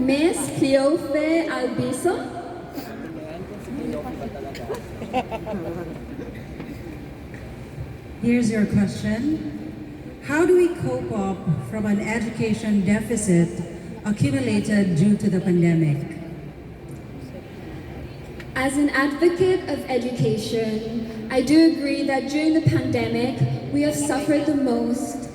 Miss Cleofe Albiso. Here's your question. How do we cope up from an education deficit accumulated due to the pandemic? As an advocate of education, I do agree that during the pandemic, we have suffered the most.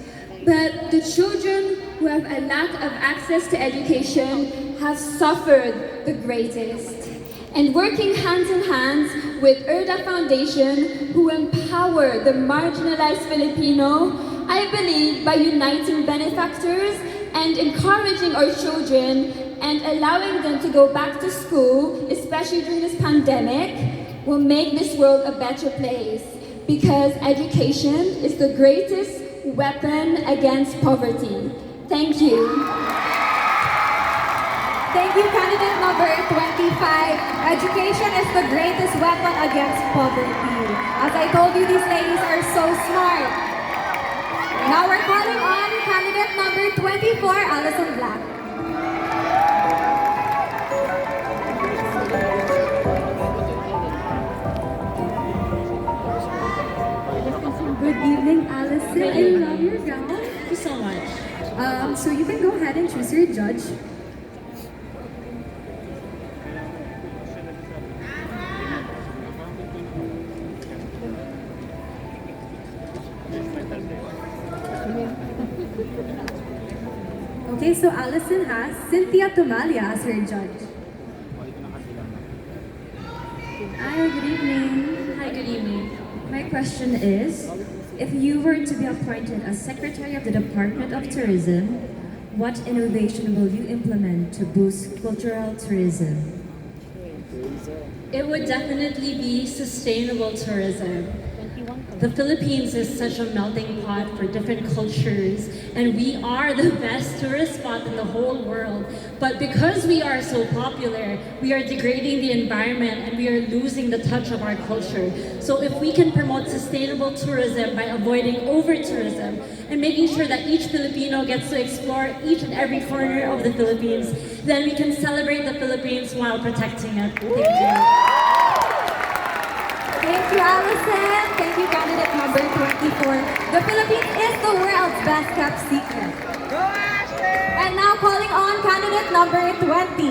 But the children who have a lack of access to education have suffered the greatest. And working hand in hand with ERDA Foundation, who empower the marginalized Filipino, I believe by uniting benefactors and encouraging our children and allowing them to go back to school, especially during this pandemic, will make this world a better place. Because education is the greatest weapon against poverty. Thank you. Thank you, candidate number 25. Education is the greatest weapon against poverty. As I told you, these ladies are so smart. Now we're calling on candidate number 24, Allison Black. Good evening, Allison. I love your gown. Thank you so much. So you can go ahead and choose your judge. Okay, so Allison has Cynthia Tumalia as her judge. Hi, good evening. Hi, good evening. My question is, if you were to be appointed as Secretary of the Department of Tourism, what innovation will you implement to boost cultural tourism? It would definitely be sustainable tourism. The Philippines is such a melting pot for different cultures, and we are the best tourist spot in the whole world. But because we are so popular, we are degrading the environment and we are losing the touch of our culture. So if we can promote sustainable tourism by avoiding over-tourism and making sure that each Filipino gets to explore each and every corner of the Philippines, then we can celebrate the Philippines while protecting it. Thank you. Thank you, Allison. Thank you, candidate number 24. The Philippines is the world's best kept secret. Go Ashley! And now calling on candidate number 20.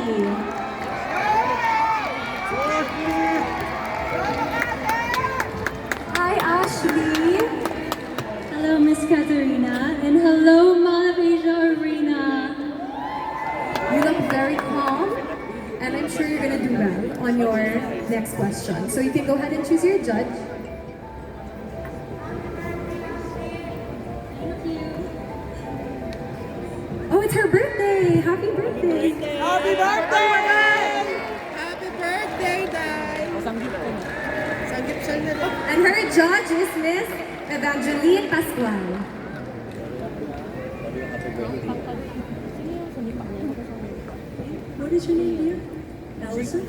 Hi, Ashley. Hello, Miss Katerina. And hello, Mall of Asia Arena. You look very calm, and I'm sure you're gonna do well on your next question. So you can go ahead and choose your judge. Oh, it's her birthday! Happy birthday! Happy birthday! Happy birthday, Day! Sanggip na rin. And her judge is Miss Evangeline Pascual. What is your name, dear? Allison?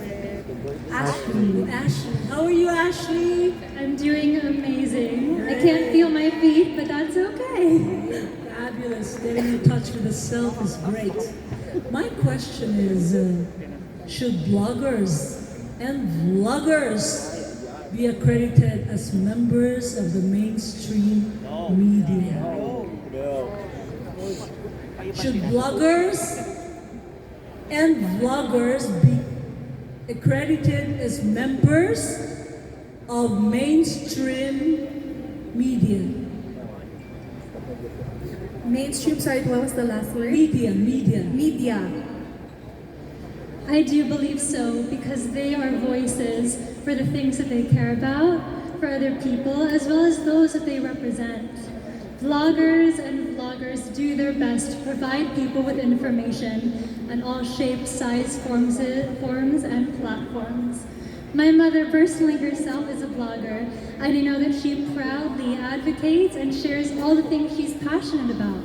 Ashley. Ashley. How are you, Ashley? I'm doing amazing. I can't feel my feet, but that's okay. Fabulous. Getting in touch with the self is great. My question is, should bloggers and vloggers be accredited as members of the mainstream media? Should bloggers and vloggers be accredited as members of mainstream media? Mainstream, sorry, what was the last word? Media. Media. I do believe so, because they are voices for the things that they care about, for other people, as well as those that they represent. Vloggers and vloggers do their best to provide people with information on all shapes, sizes, forms, and platforms. My mother personally herself is a blogger. I do know that she proudly advocates and shares all the things she's passionate about.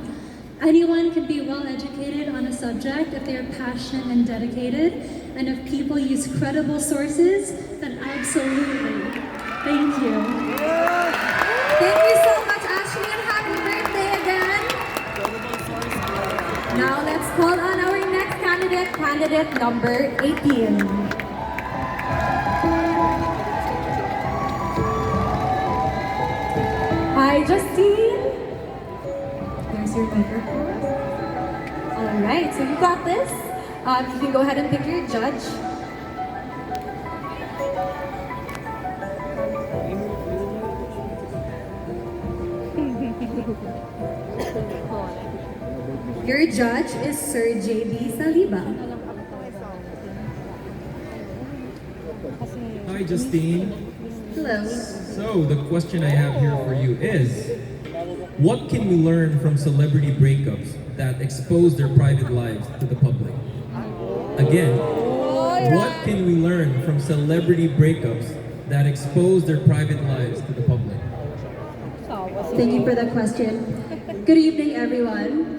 Anyone can be well educated on a subject if they are passionate and dedicated, and if people use credible sources, then absolutely. Thank you. Thank you so much, Ashley, and happy birthday again. Now let's call on our next candidate, candidate number 18. Hi, Justine. There's your microphone. All right, so you got this. You can go ahead and pick your judge. Your judge is Sir J.B. Saliba. Hi, Justine. Hello. So, the question I have here for you is, what can we learn from celebrity breakups that expose their private lives to the public? Again, what can we learn from celebrity breakups that expose their private lives to the public? Thank you for the question. Good evening, everyone.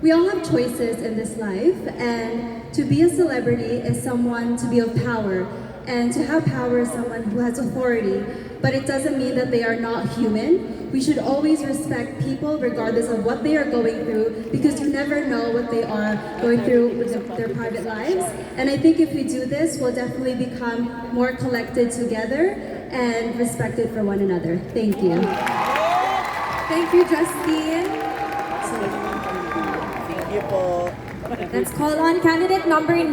We all have choices in this life, and to be a celebrity is someone to be of power, and to have power is someone who has authority, but it doesn't mean that they are not human. We should always respect people regardless of what they are going through, because you never know what they are going through with their private lives. And I think if we do this, we'll definitely become more collected together and respected for one another. Thank you. Thank you, Justine. Thank you po. Let's call on candidate number 9.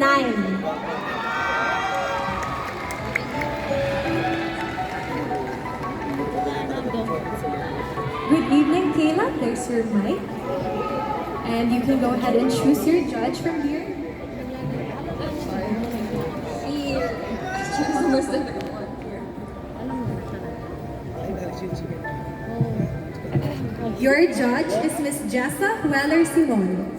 Good evening, Kayla. There's your mic. And you can go ahead and choose your judge from here. Your judge is Miss Jessa Weller-Simon.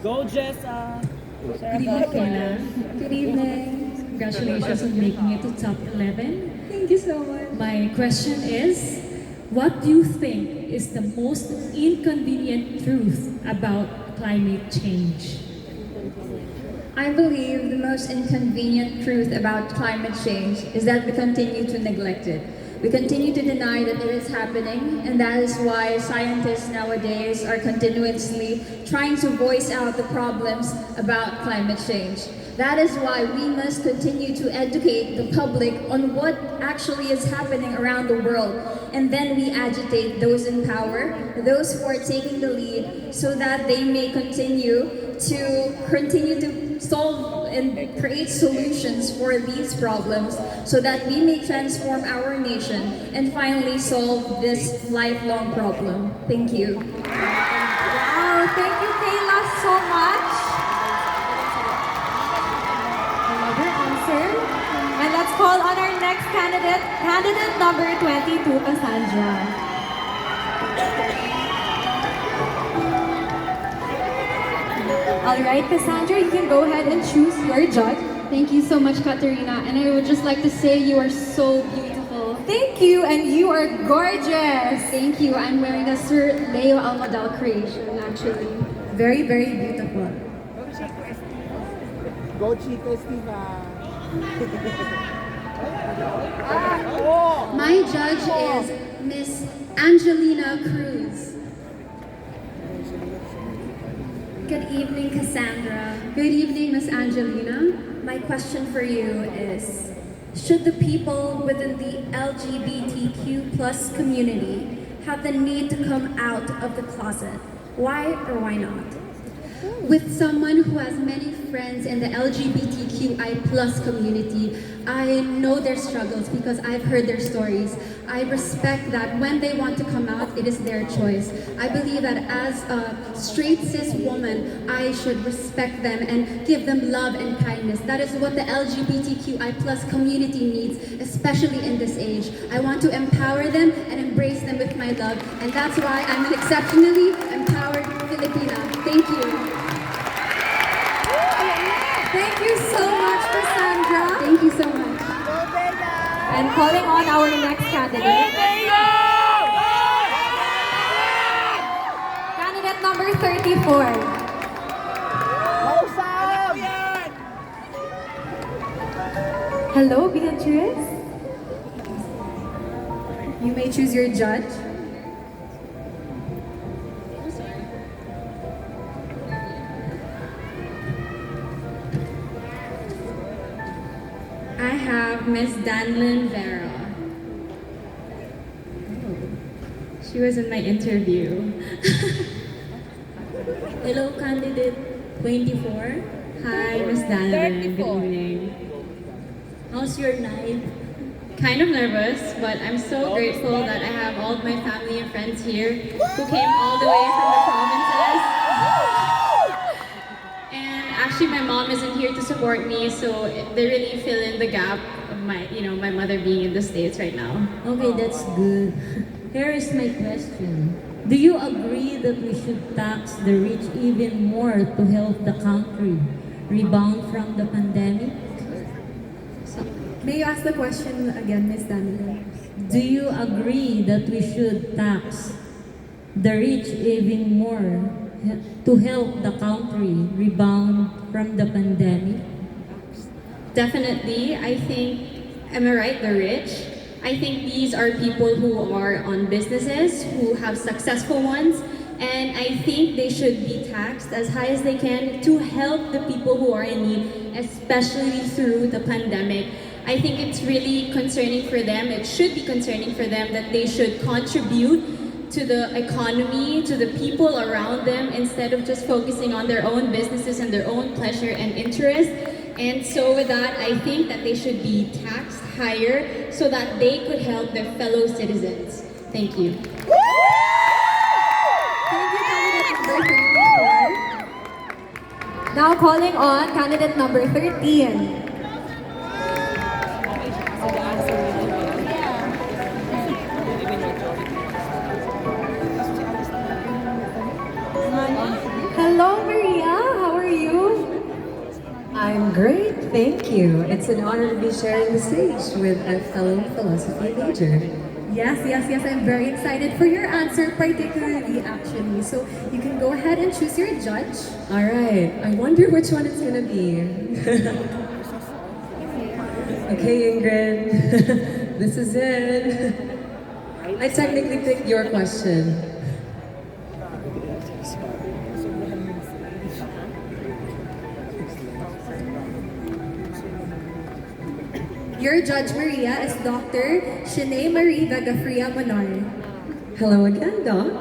Go, Jessa! Good evening, Kayla. Good evening. Congratulations on making it to top 11. Thank you so much. My question is, what do you think is the most inconvenient truth about climate change? I believe the most inconvenient truth about climate change is that we continue to neglect it. We continue to deny that it is happening, and that is why scientists nowadays are continuously trying to voice out the problems about climate change. That is why we must continue to educate the public on what actually is happening around the world, and then we agitate those in power, those who are taking the lead, so that they may continue to solve and create solutions for these problems, so that we may transform our nation and finally solve this lifelong problem. Thank you. Wow, thank you, Kayla, so much. Another answer. And let's call on our next candidate, candidate number 22, Cassandra. All right, Cassandra, you can go ahead and choose your judge. Thank you so much, Katerina. And I would just like to say you are so beautiful. Thank you, and you are gorgeous. Thank you. I'm wearing a Sir Leo Almadal creation, actually. Very, very beautiful. Go, Chico, Estiva! My judge is Miss Angelina Cruz. Good evening, Cassandra. Good evening, Miss Angelina. My question for you is, should the people within the LGBTQ plus community have the need to come out of the closet? Why or why not? With someone who has many friends in the LGBTQI plus community, I know their struggles because I've heard their stories. I respect that when they want to come out, it is their choice. I believe that as a straight cis woman, I should respect them and give them love and kindness. That is what the LGBTQI plus community needs, especially in this age. I want to empower them and embrace them with my love, and that's why I'm an exceptionally empowered Filipina. Thank you. Thank you so much, Cassandra. Thank you so much. And calling on our next candidate. Candidate number 34. Hello, Beatrice. You may choose your judge. Miss Danlyn Vera. She was in my interview. Hello, candidate 24. Hi, Miss Danlyn. Good evening. How's your night? Kind of nervous, but I'm so grateful that I have all of my family and friends here who came all the way from the provinces. And actually, my mom isn't here to support me, so they really fill in the gap of my mother being in the States right now. Okay, that's good. Here is my question. Do you agree that we should tax the rich even more to help the country rebound from the pandemic? May you ask the question again, Miss Danilo? Do you agree that we should tax the rich even more to help the country rebound from the pandemic? Definitely, I think, am I right, the rich? I think these are people who are on businesses, who have successful ones, and I think they should be taxed as high as they can to help the people who are in need, especially through the pandemic. I think it's really concerning for them, it should be concerning for them that they should contribute to the economy, to the people around them, instead of just focusing on their own businesses and their own pleasure and interest. And so with that, I think that they should be taxed higher so that they could help their fellow citizens. Thank you. Thank you, candidate number 34. Now calling on candidate number 13. Hello, Maria. How are you? I'm great, thank you. It's an honor to be sharing the stage with a fellow philosophy major. Yes. I'm very excited for your answer, particularly actually. So you can go ahead and choose your judge. All right, I wonder which one it's gonna be. Okay, Ingrid, this is it. I technically picked your question. Your judge, Maria, is Dr. Shanae Marie Gagafria Monar. Hello again, Doc.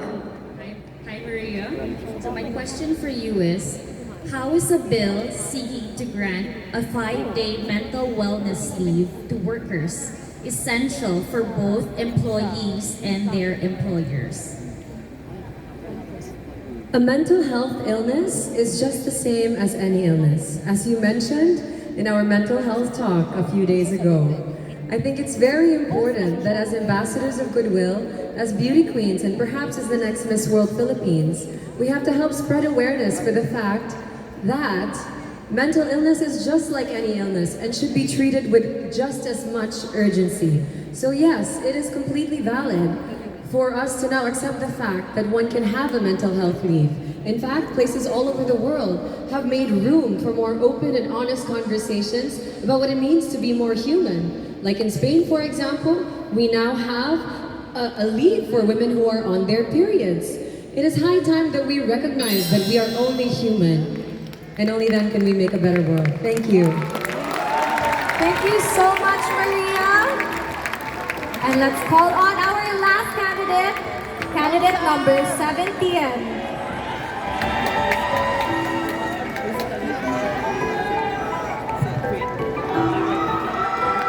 Hi, Maria. So my question for you is, how is a bill seeking to grant a 5-day mental wellness leave to workers essential for both employees and their employers? A mental health illness is just the same as any illness. As you mentioned in our mental health talk a few days ago, I think it's very important that as ambassadors of goodwill, as beauty queens, and perhaps as the next Miss World Philippines, we have to help spread awareness for the fact that mental illness is just like any illness and should be treated with just as much urgency. So yes, it is completely valid for us to now accept the fact that one can have a mental health leave. In fact, places all over the world have made room for more open and honest conversations about what it means to be more human. Like in Spain, for example, we now have a leave for women who are on their periods. It is high time that we recognize that we are only human, and only then can we make a better world. Thank you. Thank you so much, Maria. And let's call on our last candidate, candidate number 17.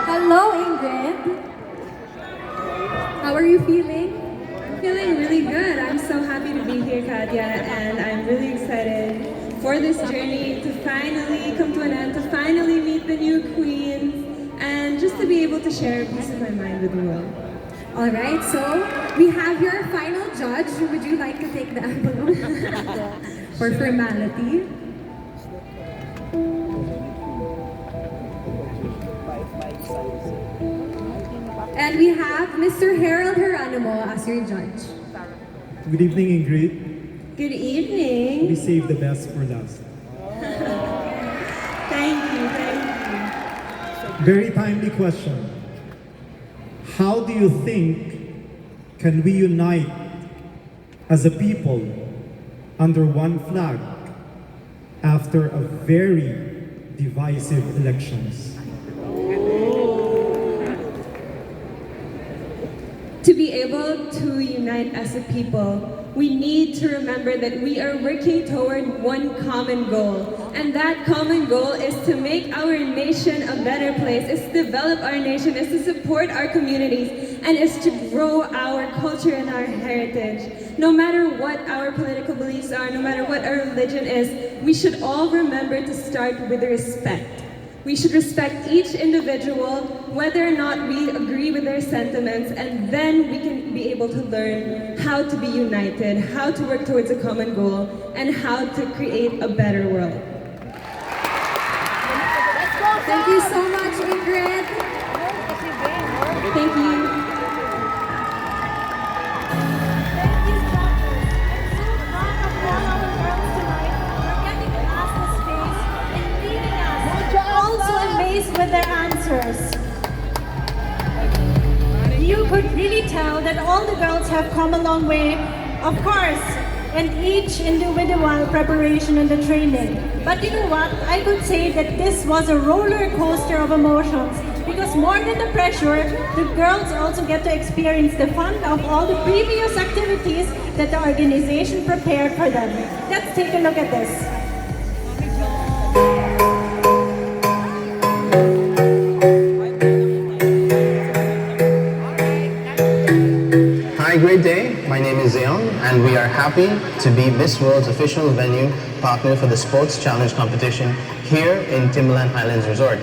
Hello, Ingrid. How are you feeling? I'm feeling really good. I'm so happy to be here, Katya, and I'm really excited for this journey to finally come to an end, to finally meet the new queens, and just to be able to share a piece of my mind with the world. All right, so we have your final judge. Would you like to take the envelope for formality? And we have Mr. Harold Geronimo as your judge. Good evening, Ingrid. Good evening. We saved the best for last. Thank you. Very timely question. How do you think can we unite as a people under one flag after a very divisive elections? able to unite as a people, we need to remember that we are working toward one common goal. And that common goal is to make our nation a better place, is to develop our nation, is to support our communities, and is to grow our culture and our heritage. No matter what our political beliefs are, no matter what our religion is, we should all remember to start with respect. We should respect each individual, whether or not we agree with their sentiments, and then we can be able to learn how to be united, how to work towards a common goal, and how to create a better world. Thank you so much, Ingrid. Thank you. With their answers. You could really tell that all the girls have come a long way, of course, in each individual preparation and the training. But you know what? I could say that this was a roller coaster of emotions, because more than the pressure, the girls also get to experience the fun of all the previous activities that the organization prepared for them. Let's take a look at this. Great day. My name is Zeon, and we are happy to be Miss World's official venue partner for the Sports Challenge competition here in Timberland Highlands Resort.